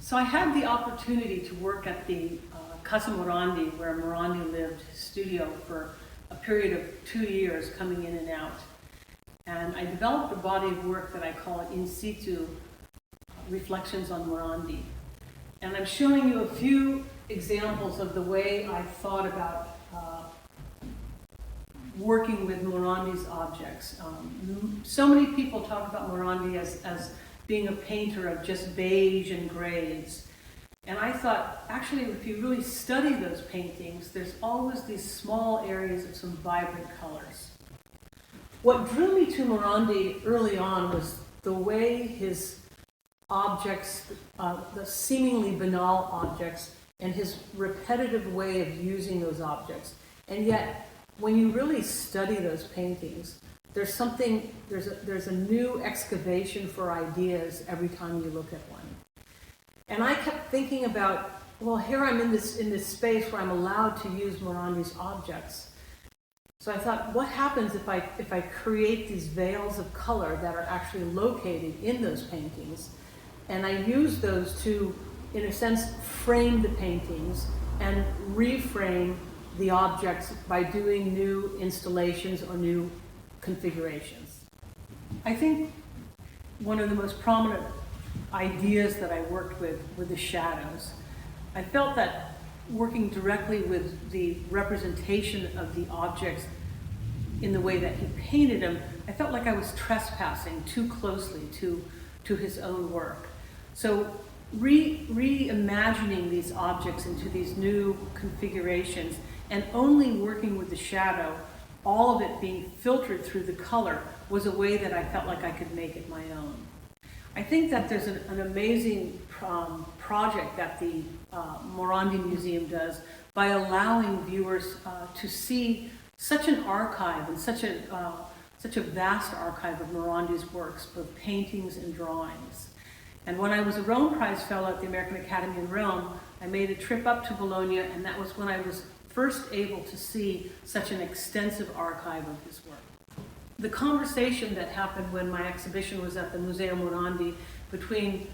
So I had the opportunity to work at the Casa Morandi, where Morandi lived, his studio, for a period of 2 years, coming in and out. And I developed a body of work that I call it In Situ Reflections on Morandi. And I'm showing you a few examples of the way I thought about working with Morandi's objects. So many people talk about Morandi as being a painter of just beige and grays. And I thought, actually, if you really study those paintings, there's always these small areas of some vibrant colors. What drew me to Morandi early on was the way his objects, the seemingly banal objects, and his repetitive way of using those objects. And yet, when you really study those paintings, there's a new excavation for ideas every time you look at one. And I kept thinking about, well, here I'm in this space where I'm allowed to use Morandi's objects. So I thought, what happens if I create these veils of color that are actually located in those paintings, and I use those to, in a sense, frame the paintings and reframe the objects by doing new installations or new configurations. I think one of the most prominent ideas that I worked with were the shadows. I felt that working directly with the representation of the objects in the way that he painted them, I felt like I was trespassing too closely to his own work. So reimagining these objects into these new configurations and only working with the shadow, all of it being filtered through the color, was a way that I felt like I could make it my own. I think that there's an amazing project that the Morandi Museum does by allowing viewers to see such an archive and such a vast archive of Morandi's works, both paintings and drawings. And when I was a Rome Prize Fellow at the American Academy in Rome, I made a trip up to Bologna, and that was when I was first able to see such an extensive archive of his work. The conversation that happened when my exhibition was at the Museo Morandi between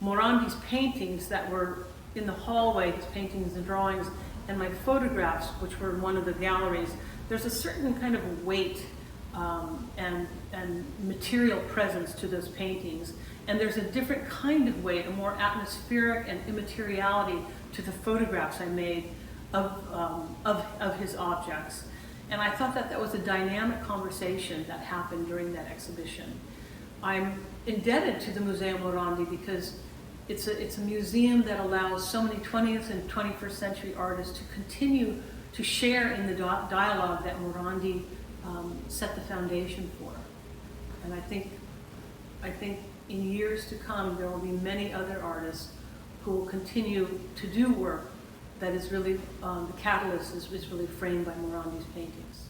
Morandi's paintings that were in the hallway, his paintings and drawings, and my photographs, which were in one of the galleries, there's a certain kind of weight and material presence to those paintings. And there's a different kind of weight, a more atmospheric and immateriality to the photographs I made of his objects. And I thought that was a dynamic conversation that happened during that exhibition. I'm indebted to the Museo Morandi because it's a museum that allows so many 20th and 21st century artists to continue to share in the dialogue that Morandi set the foundation for. And I think in years to come, there will be many other artists who will continue to do work that is really, the catalyst is really framed by Morandi's paintings.